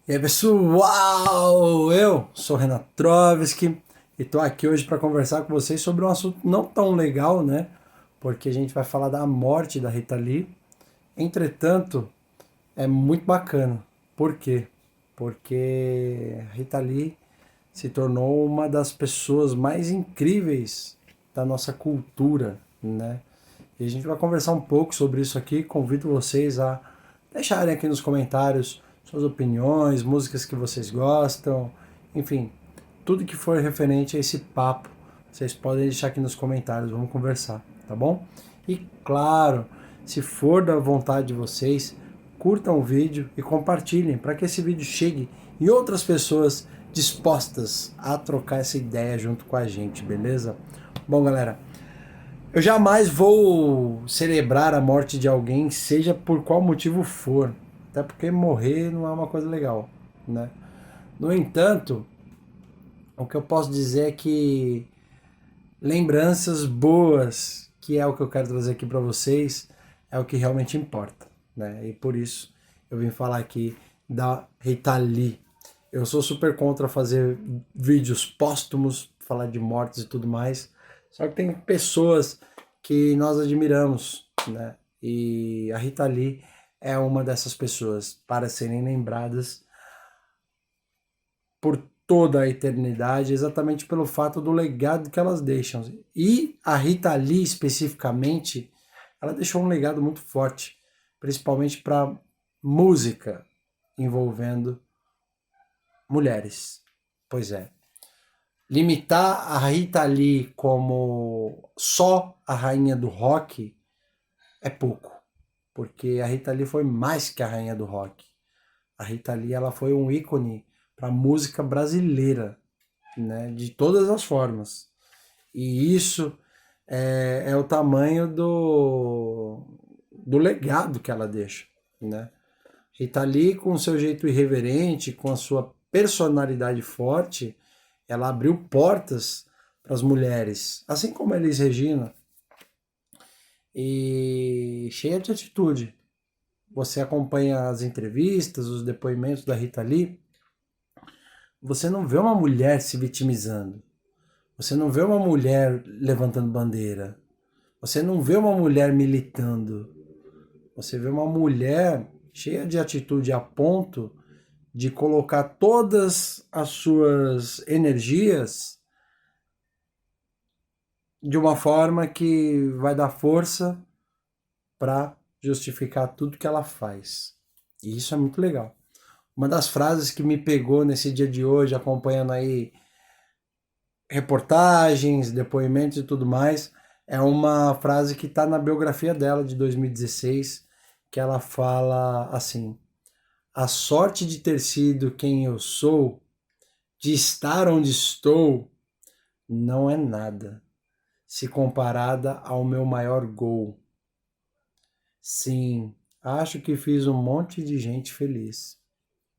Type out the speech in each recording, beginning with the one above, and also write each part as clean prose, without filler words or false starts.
E aí, pessoal, eu sou o Renan Trotsky e tô aqui hoje para conversar com vocês sobre um assunto não tão legal, né? Porque a gente vai falar da morte da Rita Lee. Entretanto, é muito bacana. Por quê? Porque a Rita Lee se tornou uma das pessoas mais incríveis da nossa cultura, né? E a gente vai conversar um pouco sobre isso aqui. Convido vocês a deixarem aqui nos comentários suas opiniões, músicas que vocês gostam, enfim, tudo que for referente a esse papo, vocês podem deixar aqui nos comentários, vamos conversar, tá bom? E claro, se for da vontade de vocês, curtam o vídeo e compartilhem para que esse vídeo chegue em outras pessoas dispostas a trocar essa ideia junto com a gente, beleza? Bom, galera, eu jamais vou celebrar a morte de alguém, seja por qual motivo for. Até porque morrer não é uma coisa legal, né? No entanto, o que eu posso dizer é que lembranças boas, que é o que eu quero trazer aqui para vocês, é o que realmente importa, né? E por isso eu vim falar aqui da Rita Lee. Eu sou super contra fazer vídeos póstumos, falar de mortes e tudo mais. Só que tem pessoas que nós admiramos, né? E a Rita Lee é uma dessas pessoas para serem lembradas por toda a eternidade, exatamente pelo fato do legado que elas deixam. E a Rita Lee, especificamente, ela deixou um legado muito forte, principalmente para música envolvendo mulheres. Pois é. Limitar a Rita Lee como só a rainha do rock é pouco, porque a Rita Lee foi mais que a rainha do rock. A Rita Lee ela foi um ícone para a música brasileira, né, de todas as formas. E isso é o tamanho do legado que ela deixa, né? Rita Lee, com o seu jeito irreverente, com a sua personalidade forte, ela abriu portas para as mulheres, assim como a Elis Regina, e cheia de atitude. Você acompanha as entrevistas, os depoimentos da Rita Lee, você não vê uma mulher se vitimizando. Você não vê uma mulher levantando bandeira. Você não vê uma mulher militando. Você vê uma mulher cheia de atitude a ponto de colocar todas as suas energias de uma forma que vai dar força para justificar tudo que ela faz. E isso é muito legal. Uma das frases que me pegou nesse dia de hoje, acompanhando aí reportagens, depoimentos e tudo mais, é uma frase que está na biografia dela de 2016, que ela fala assim: a sorte de ter sido quem eu sou, de estar onde estou, não é nada, se comparada ao meu maior gol. Sim, acho que fiz um monte de gente feliz.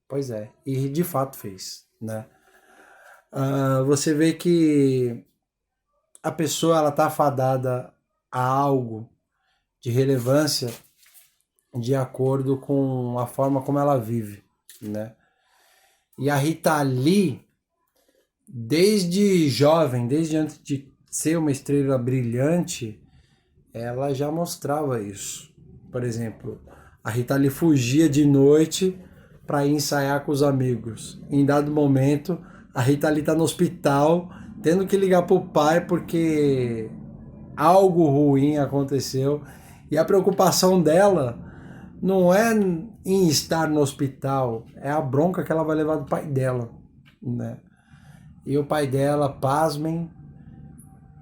Pois é, e de fato fez, né? Você vê que a pessoa ela tá fadada a algo de relevância de acordo com a forma como ela vive, né? E a Rita Lee, desde jovem, desde antes de ser uma estrela brilhante, ela já mostrava isso. Por exemplo, a Rita Lee fugia de noite para ir ensaiar com os amigos. Em dado momento, a Rita Lee está no hospital, tendo que ligar pro pai porque algo ruim aconteceu. E a preocupação dela não é em estar no hospital, é a bronca que ela vai levar do pai dela, né? E o pai dela, pasmem,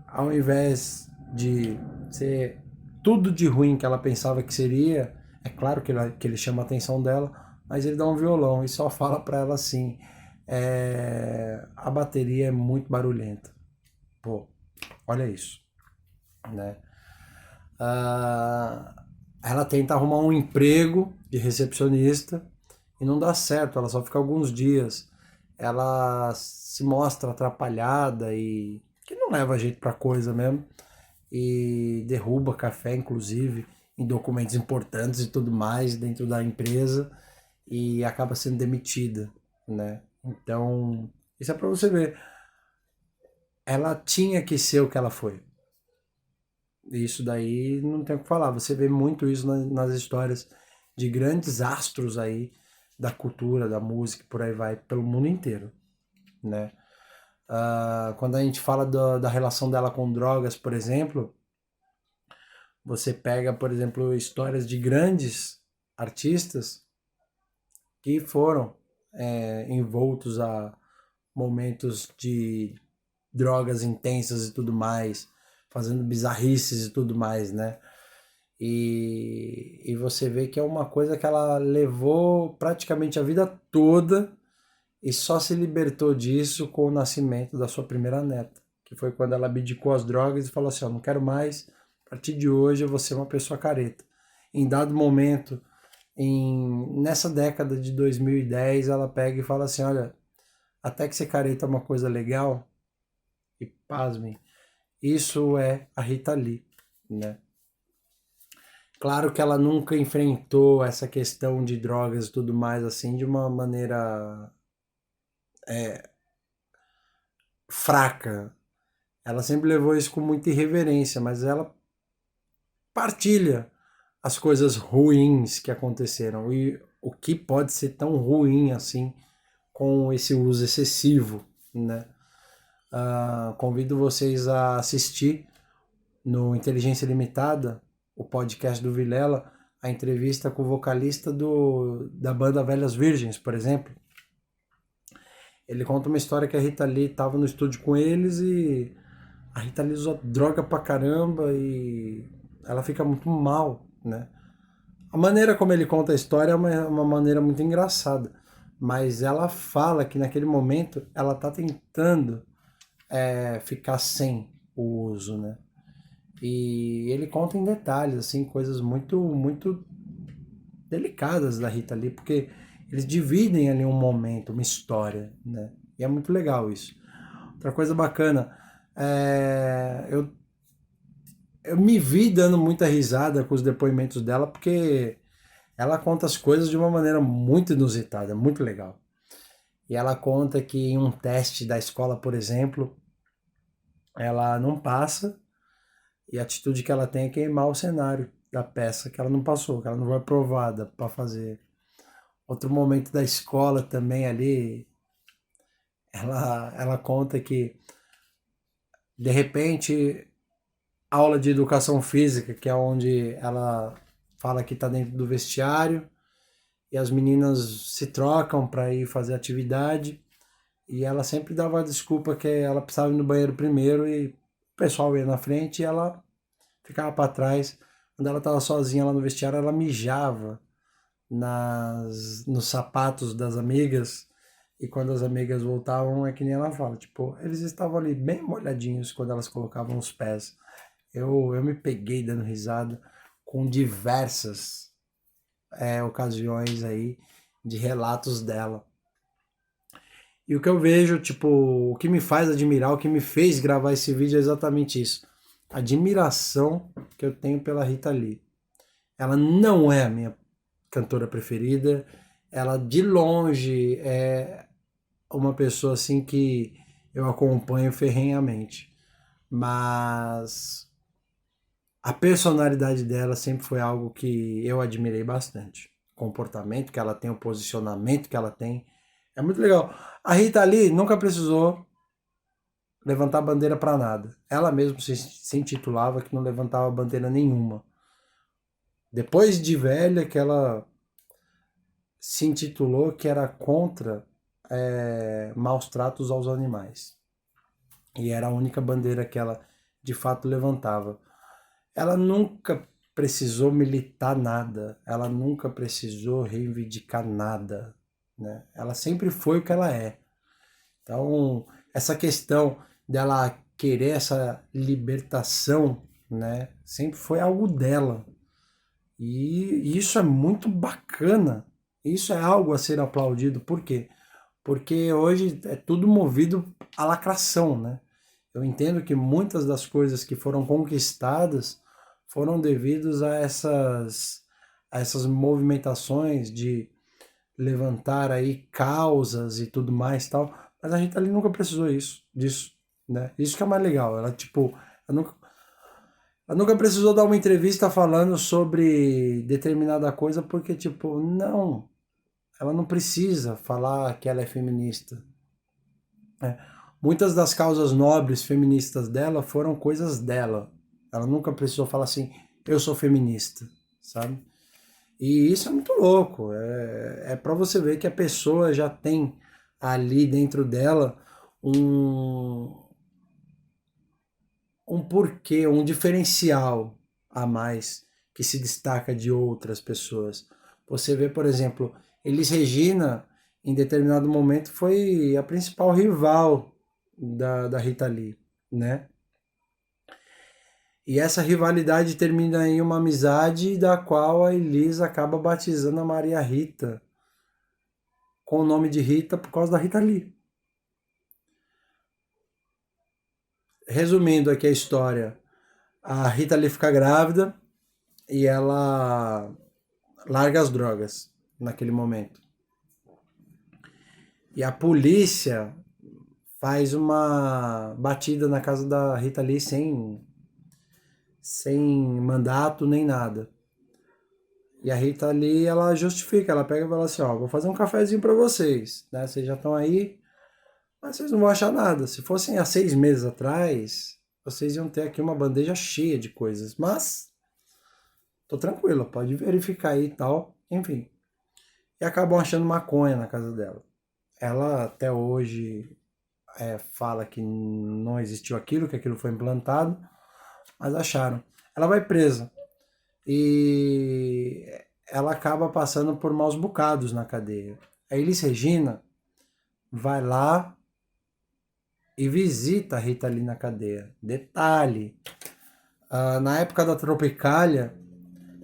ao invés de ser tudo de ruim que ela pensava que seria, é claro que ele chama a atenção dela, mas ele dá um violão e só fala para ela assim: a bateria é muito barulhenta. Pô, olha isso, né? Ah, ela tenta arrumar um emprego de recepcionista e não dá certo, ela só fica alguns dias. Ela se mostra atrapalhada e que não leva jeito pra coisa mesmo e derruba café, inclusive, em documentos importantes e tudo mais dentro da empresa. e acaba sendo demitida, né? Então, isso é para você ver. Ela tinha que ser o que ela foi. Isso daí não tem o que falar. Você vê muito isso nas histórias de grandes astros aí da cultura, da música, por aí vai, pelo mundo inteiro, né? Quando a gente fala da relação dela com drogas, por exemplo, você pega, por exemplo, histórias de grandes artistas que foram envoltos a momentos de drogas intensas e tudo mais, fazendo bizarrices e tudo mais, né? E você vê que é uma coisa que ela levou praticamente a vida toda e só se libertou disso com o nascimento da sua primeira neta, que foi quando ela abdicou as drogas e falou assim, ó, não quero mais, a partir de hoje eu vou ser uma pessoa careta. Em dado momento, nessa década de 2010, ela pega e fala assim, olha, até que ser careta é uma coisa legal, e pasmem, isso é a Rita Lee, né? Claro que ela nunca enfrentou essa questão de drogas e tudo mais assim de uma maneira fraca. Ela sempre levou isso com muita irreverência, mas ela partilha as coisas ruins que aconteceram e o que pode ser tão ruim assim com esse uso excessivo, né? Convido vocês a assistir no Inteligência Limitada, o podcast do Vilela, a entrevista com o vocalista da banda Velhas Virgens, por exemplo. Ele conta uma história que a Rita Lee estava no estúdio com eles e a Rita Lee usou droga pra caramba e ela fica muito mal, né? A maneira como ele conta a história é uma maneira muito engraçada, mas ela fala que naquele momento ela tá tentando ficar sem o uso, né? E ele conta em detalhes, assim, coisas muito, muito delicadas da Rita Lee, porque eles dividem ali um momento, uma história, né? E é muito legal isso. Outra coisa bacana, eu me vi dando muita risada com os depoimentos dela, porque ela conta as coisas de uma maneira muito inusitada, muito legal. E ela conta que em um teste da escola, por exemplo, ela não passa e a atitude que ela tem é queimar o cenário da peça que ela não passou, que ela não foi aprovada para fazer. Outro momento da escola também ali, ela conta que de repente aula de educação física, que é onde ela fala que está dentro do vestiário e as meninas se trocam para ir fazer atividade e ela sempre dava a desculpa que ela precisava ir no banheiro primeiro e o pessoal ia na frente e ela ficava para trás. Quando ela estava sozinha lá no vestiário, ela mijava nos sapatos das amigas. E quando as amigas voltavam, é que nem ela fala, tipo, eles estavam ali bem molhadinhos quando elas colocavam os pés. Eu me peguei dando risada com diversas ocasiões aí de relatos dela. E o que eu vejo, tipo, o que me faz admirar, o que me fez gravar esse vídeo é exatamente isso. A admiração que eu tenho pela Rita Lee. Ela não é a minha cantora preferida, ela de longe é uma pessoa assim que eu acompanho ferrenhamente. Mas a personalidade dela sempre foi algo que eu admirei bastante. O comportamento que ela tem, o posicionamento que ela tem. É muito legal. A Rita Lee nunca precisou levantar bandeira para nada. Ela mesma se intitulava que não levantava bandeira nenhuma. Depois de velha que ela se intitulou que era contra maus tratos aos animais. E era a única bandeira que ela de fato levantava. Ela nunca precisou militar nada, ela nunca precisou reivindicar nada, né? Ela sempre foi o que ela é. Então, essa questão dela querer essa libertação, né, sempre foi algo dela. E isso é muito bacana. Isso é algo a ser aplaudido. Por quê? Porque hoje é tudo movido à lacração, né? Eu entendo que muitas das coisas que foram conquistadas foram devidas a essas movimentações de levantar aí causas e tudo mais e tal, mas a Rita Lee nunca precisou disso, né? Isso que é mais legal, ela tipo, ela nunca precisou dar uma entrevista falando sobre determinada coisa porque tipo, não, ela não precisa falar que ela é feminista, né? Muitas das causas nobres feministas dela foram coisas dela. Ela nunca precisou falar assim, eu sou feminista, sabe? E isso é muito louco. É para você ver que a pessoa já tem ali dentro dela um, um porquê, um diferencial a mais que se destaca de outras pessoas. Você vê, por exemplo, Elis Regina, em determinado momento, foi a principal rival da Rita Lee, né? E essa rivalidade termina em uma amizade da qual a Elis acaba batizando a Maria Rita com o nome de Rita por causa da Rita Lee. Resumindo aqui a história, a Rita Lee fica grávida e ela larga as drogas naquele momento. E a polícia faz uma batida na casa da Rita Lee sem mandato nem nada. E a Rita Lee, ela justifica, ela pega e fala assim, ó, vou fazer um cafezinho para vocês, né? Vocês já estão aí, mas vocês não vão achar nada. Se fossem há 6 meses atrás, vocês iam ter aqui uma bandeja cheia de coisas. Mas, tô tranquila, pode verificar aí e tal. Enfim. E acabam achando maconha na casa dela. Ela até hoje fala que não existiu aquilo, que aquilo foi implantado, mas acharam. Ela vai presa. E ela acaba passando por maus bocados na cadeia. A Elis Regina vai lá e visita a Rita Lee na cadeia. Detalhe, na época da Tropicália,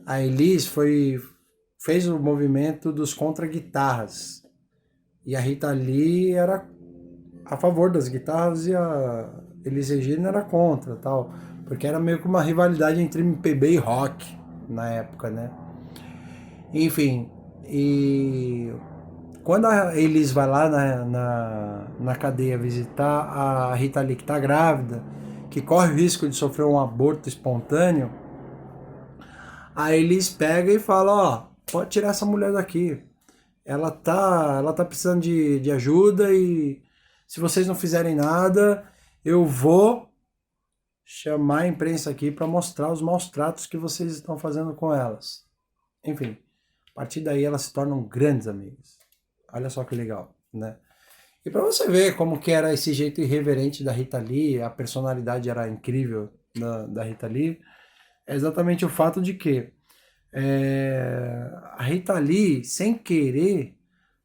a Elis fez o movimento dos contra-guitarras. E a Rita Lee era a favor das guitarras e a Elis Regina era contra, tal. Porque era meio que uma rivalidade entre MPB e rock na época, né? Enfim, e quando a Elis vai lá na cadeia visitar a Rita Lee que tá grávida, que corre o risco de sofrer um aborto espontâneo, a Elis pega e fala, ó, pode tirar essa mulher daqui. Ela tá precisando de ajuda e se vocês não fizerem nada, eu vou chamar a imprensa aqui para mostrar os maus tratos que vocês estão fazendo com elas. Enfim, a partir daí elas se tornam grandes amigas. Olha só que legal, né? E para você ver como que era esse jeito irreverente da Rita Lee, a personalidade era incrível da Rita Lee, é exatamente o fato de que a Rita Lee, sem querer,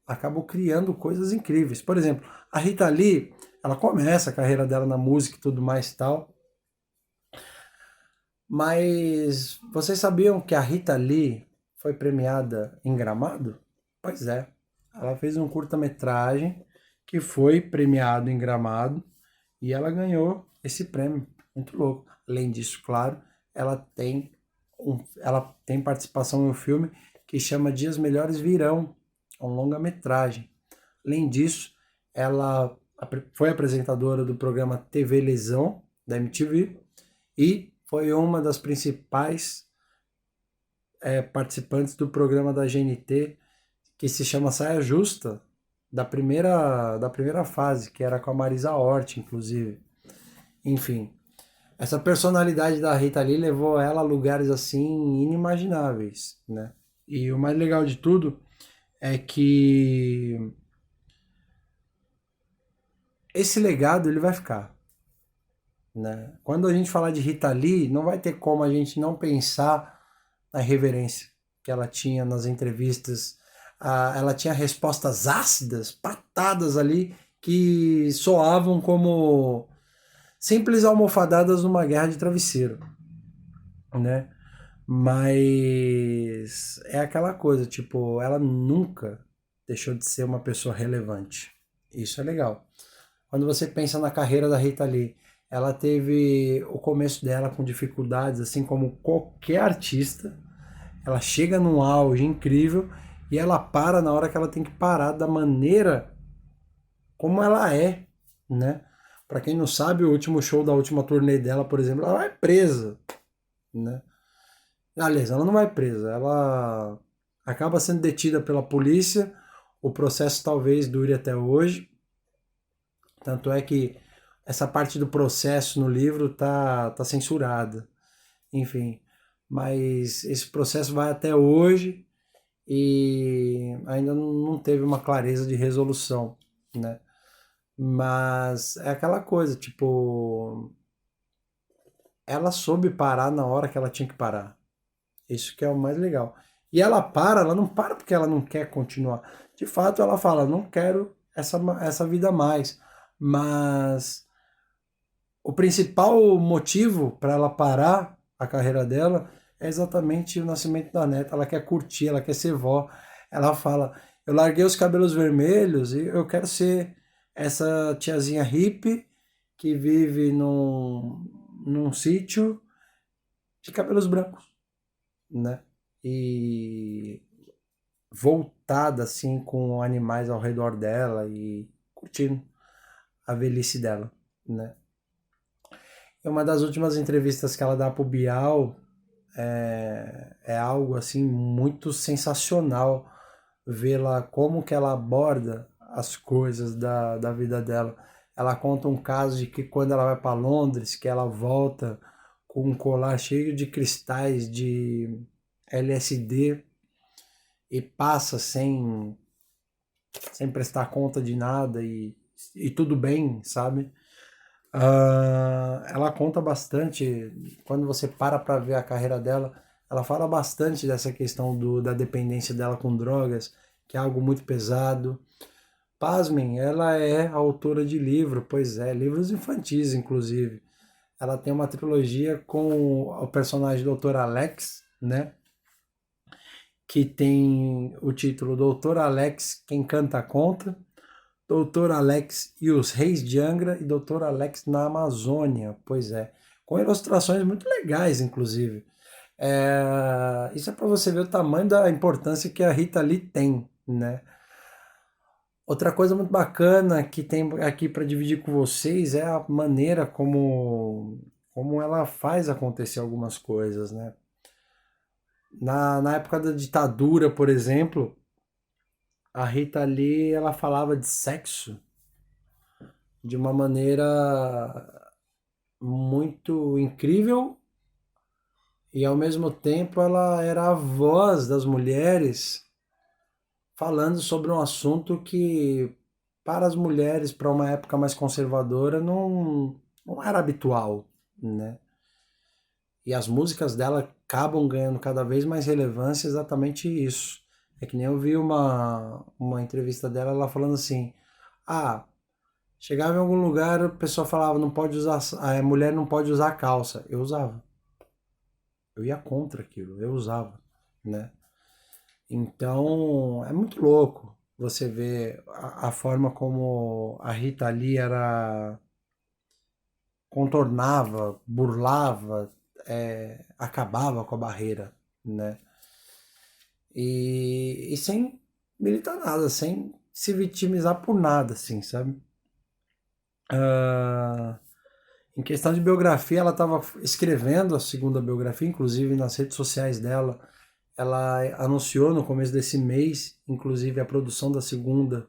acabou criando coisas incríveis. Por exemplo, a Rita Lee, ela começa a carreira dela na música e tudo mais e tal, mas vocês sabiam que a Rita Lee foi premiada em Gramado? Pois é, ela fez um curta-metragem que foi premiado em Gramado e ela ganhou esse prêmio. Muito louco. Além disso, claro, ela tem participação em um filme que chama Dias Melhores Virão, um longa-metragem. Além disso, ela foi apresentadora do programa TV Lesão, da MTV, e foi uma das principais participantes do programa da GNT, que se chama Saia Justa, da primeira fase, que era com a Marisa Hort, inclusive. Enfim, essa personalidade da Rita Lee levou ela a lugares assim inimagináveis, né? E o mais legal de tudo é que esse legado ele vai ficar, né? Quando a gente falar de Rita Lee, não vai ter como a gente não pensar na reverência que ela tinha nas entrevistas. Ela tinha respostas ácidas, patadas ali, que soavam como simples almofadadas numa guerra de travesseiro, né? Mas é aquela coisa, tipo, ela nunca deixou de ser uma pessoa relevante. Isso é legal. Quando você pensa na carreira da Rita Lee, ela teve o começo dela com dificuldades, assim como qualquer artista. Ela chega num auge incrível E ela para na hora que ela tem que parar, da maneira como ela é, né? Pra quem não sabe, o último show da última turnê dela, por exemplo, ela vai presa, né? Aliás, ela não vai presa, ela acaba sendo detida pela polícia. O processo talvez dure até hoje. Tanto é que essa parte do processo no livro tá censurada. Enfim, mas esse processo vai até hoje e ainda não teve uma clareza de resolução, né? Mas é aquela coisa, tipo, ela soube parar na hora que ela tinha que parar. Isso que é o mais legal. E ela não para porque ela não quer continuar. De fato, ela fala, não quero essa vida mais. Mas o principal motivo para ela parar a carreira dela é exatamente o nascimento da neta. Ela quer curtir, ela quer ser vó. Ela fala: eu larguei os cabelos vermelhos e eu quero ser essa tiazinha hippie que vive num sítio de cabelos brancos, né? E voltada assim com animais ao redor dela e curtindo a velhice dela, né? É uma das últimas entrevistas que ela dá pro Bial, é algo assim muito sensacional vê-la como que ela aborda as coisas da vida dela. Ela conta um caso de que quando ela vai para Londres, que ela volta com um colar cheio de cristais de LSD e passa sem prestar conta de nada e tudo bem, sabe? Ela conta bastante, quando você para ver a carreira dela, ela fala bastante dessa questão da dependência dela com drogas, que é algo muito pesado. Pasmem, ela é autora de livro, pois é, livros infantis, inclusive. Ela tem uma trilogia com o personagem Doutor Alex, né? Que tem o título Doutor Alex, Quem Canta Conta, Doutor Alex e os Reis de Angra e Doutor Alex na Amazônia, pois é, com ilustrações muito legais, inclusive. Isso é para você ver o tamanho da importância que a Rita Lee tem, né? Outra coisa muito bacana que tem aqui para dividir com vocês é a maneira como ela faz acontecer algumas coisas, né? Na época da ditadura, por exemplo, a Rita Lee ela falava de sexo de uma maneira muito incrível e ao mesmo tempo ela era a voz das mulheres falando sobre um assunto que para as mulheres, para uma época mais conservadora, não era habitual, né? E as músicas dela acabam ganhando cada vez mais relevância exatamente isso. É que nem eu vi uma entrevista dela, ela falando assim, ah, chegava em algum lugar, o pessoal falava, não pode usar, a mulher não pode usar calça. Eu usava. Eu ia contra aquilo, eu usava, né? Então, é muito louco você ver a forma como a Rita Lee era contornava, burlava, acabava com a barreira, né? E sem militar nada, sem se vitimizar por nada, assim, sabe? Ah, em questão de biografia, ela estava escrevendo a segunda biografia, inclusive nas redes sociais dela. Ela anunciou no começo desse mês, inclusive, a produção da segunda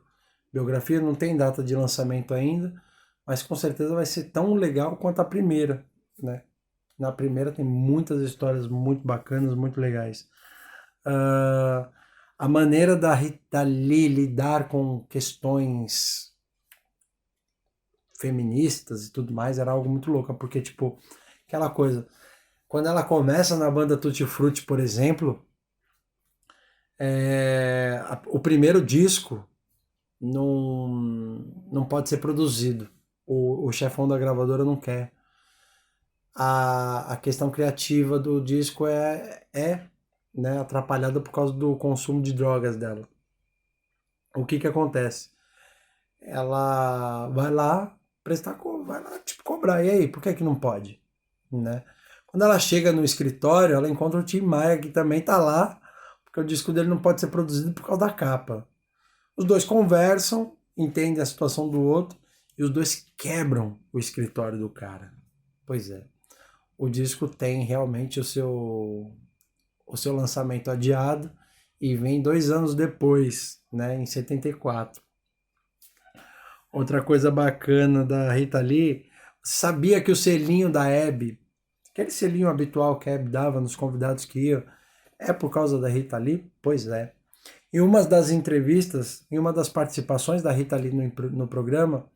biografia. Não tem data de lançamento ainda, mas com certeza vai ser tão legal quanto a primeira, né? Na primeira tem muitas histórias muito bacanas, muito legais. Ah, a maneira da Rita Lee lidar com questões feministas e tudo mais era algo muito louco, porque, tipo, aquela coisa, quando ela começa na banda Tutti Frutti, por exemplo, o primeiro disco não pode ser produzido. O chefão da gravadora não quer. A questão criativa do disco né, atrapalhada por causa do consumo de drogas dela. O que acontece? Ela vai lá vai lá tipo cobrar. E aí, por que não pode? Né? Quando ela chega no escritório, ela encontra o Tim Maia, que também tá lá, porque o disco dele não pode ser produzido por causa da capa. Os dois conversam, entendem a situação do outro e os dois quebram o escritório do cara. Pois é. O disco tem realmente o seu lançamento adiado e vem 2 anos depois, né, em 74. Outra coisa bacana da Rita Lee, sabia que o selinho da Hebe, aquele selinho habitual que a Hebe dava nos convidados que iam, é por causa da Rita Lee? Pois é. Em uma das entrevistas, em uma das participações da Rita Lee no programa,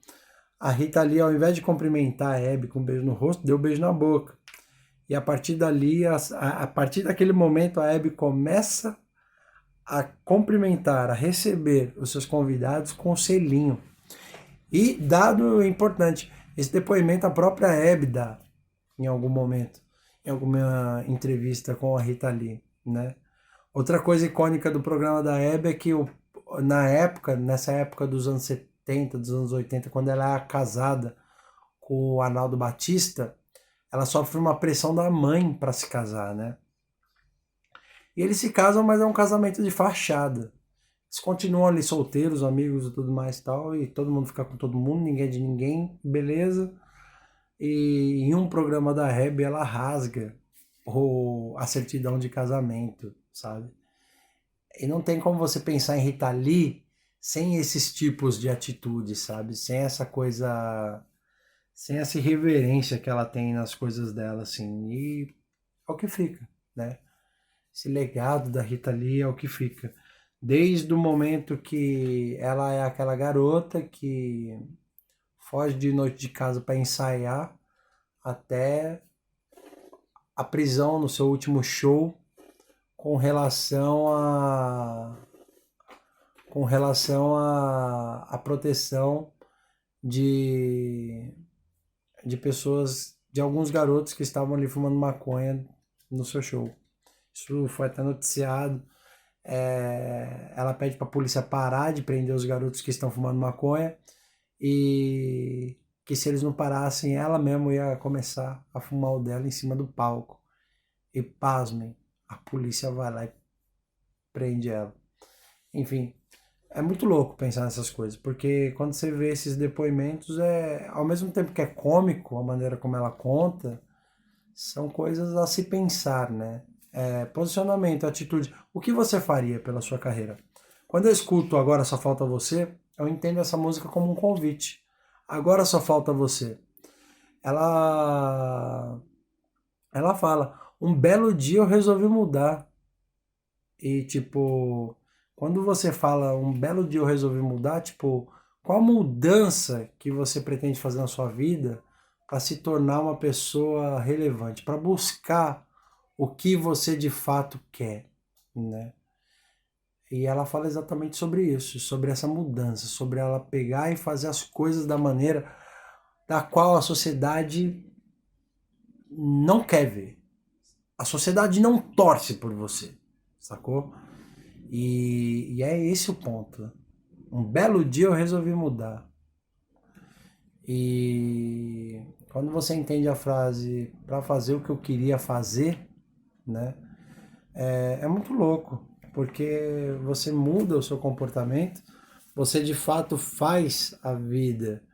a Rita Lee, ao invés de cumprimentar a Hebe com um beijo no rosto, deu um beijo na boca. E a partir dali, a partir daquele momento, a Hebe começa a cumprimentar, a receber os seus convidados com selinho. E, dado importante, esse depoimento a própria Hebe dá em algum momento, em alguma entrevista com a Rita Lee, né? Outra coisa icônica do programa da Hebe é que nessa época dos anos 70, dos anos 80, quando ela é casada com o Arnaldo Batista, ela sofre uma pressão da mãe para se casar, né? E eles se casam, mas é um casamento de fachada. Eles continuam ali solteiros, amigos e tudo mais e tal, e todo mundo fica com todo mundo, ninguém é de ninguém, beleza. E em um programa da Hebe, ela rasga a certidão de casamento, sabe? E não tem como você pensar em Rita Lee sem esses tipos de atitudes, sabe? Sem essa coisa, sem essa irreverência que ela tem nas coisas dela, assim. E é o que fica, né? Esse legado da Rita Lee é o que fica. Desde o momento que ela é aquela garota que foge de noite de casa para ensaiar, até a prisão no seu último show com relação a proteção de pessoas, de alguns garotos que estavam ali fumando maconha no seu show. Isso foi até noticiado. Ela pede para a polícia parar de prender os garotos que estão fumando maconha e que se eles não parassem, ela mesma ia começar a fumar o dela em cima do palco. E pasmem, a polícia vai lá e prende ela. Enfim, é muito louco pensar nessas coisas, porque quando você vê esses depoimentos, ao mesmo tempo que é cômico a maneira como ela conta, são coisas a se pensar, né? Posicionamento, atitude. O que você faria pela sua carreira? Quando eu escuto Agora Só Falta Você, eu entendo essa música como um convite. Agora só falta você. Ela fala, um belo dia eu resolvi mudar. E, tipo, quando você fala um belo dia eu resolvi mudar, tipo, qual mudança que você pretende fazer na sua vida para se tornar uma pessoa relevante, para buscar o que você de fato quer, né? E ela fala exatamente sobre isso, sobre essa mudança, sobre ela pegar e fazer as coisas da maneira da qual a sociedade não quer ver. A sociedade não torce por você, sacou? E é esse o ponto. Um belo dia eu resolvi mudar. E quando você entende a frase para fazer o que eu queria fazer, né? É muito louco, porque você muda o seu comportamento, você de fato faz a vida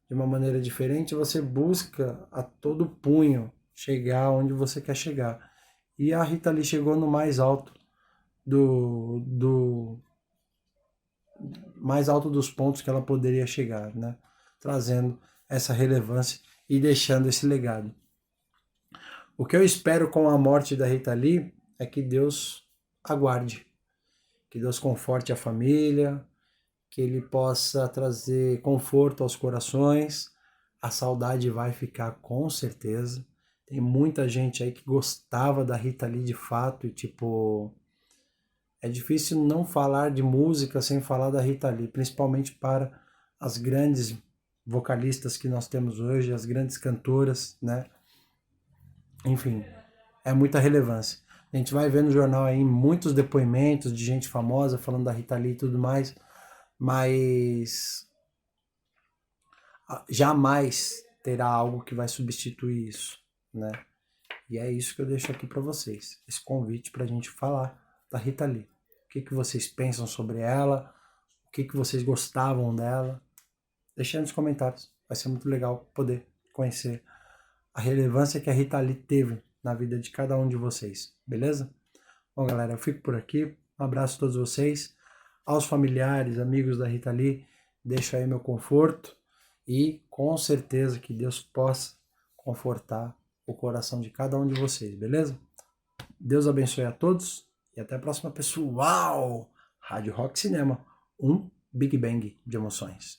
de uma maneira diferente, você busca a todo punho chegar onde você quer chegar. E a Rita Lee chegou no mais alto do mais alto dos pontos que ela poderia chegar, né? Trazendo essa relevância e deixando esse legado. O que eu espero com a morte da Rita Lee é que Deus aguarde, que Deus conforte a família, que Ele possa trazer conforto aos corações. A saudade vai ficar com certeza. Tem muita gente aí que gostava da Rita Lee de fato e tipo, é difícil não falar de música sem falar da Rita Lee, principalmente para as grandes vocalistas que nós temos hoje, as grandes cantoras, né? Enfim, é muita relevância. A gente vai ver no jornal aí muitos depoimentos de gente famosa falando da Rita Lee e tudo mais, mas jamais terá algo que vai substituir isso, né? E é isso que eu deixo aqui para vocês, esse convite para a gente falar da Rita Lee. que vocês pensam sobre ela, o que vocês gostavam dela. Deixa aí nos comentários, vai ser muito legal poder conhecer a relevância que a Rita Lee teve na vida de cada um de vocês, beleza? Bom, galera, eu fico por aqui. Um abraço a todos vocês. Aos familiares, amigos da Rita Lee, deixo aí meu conforto e com certeza que Deus possa confortar o coração de cada um de vocês, beleza? Deus abençoe a todos e até a próxima, pessoal! Rádio Rock Cinema, um Big Bang de emoções.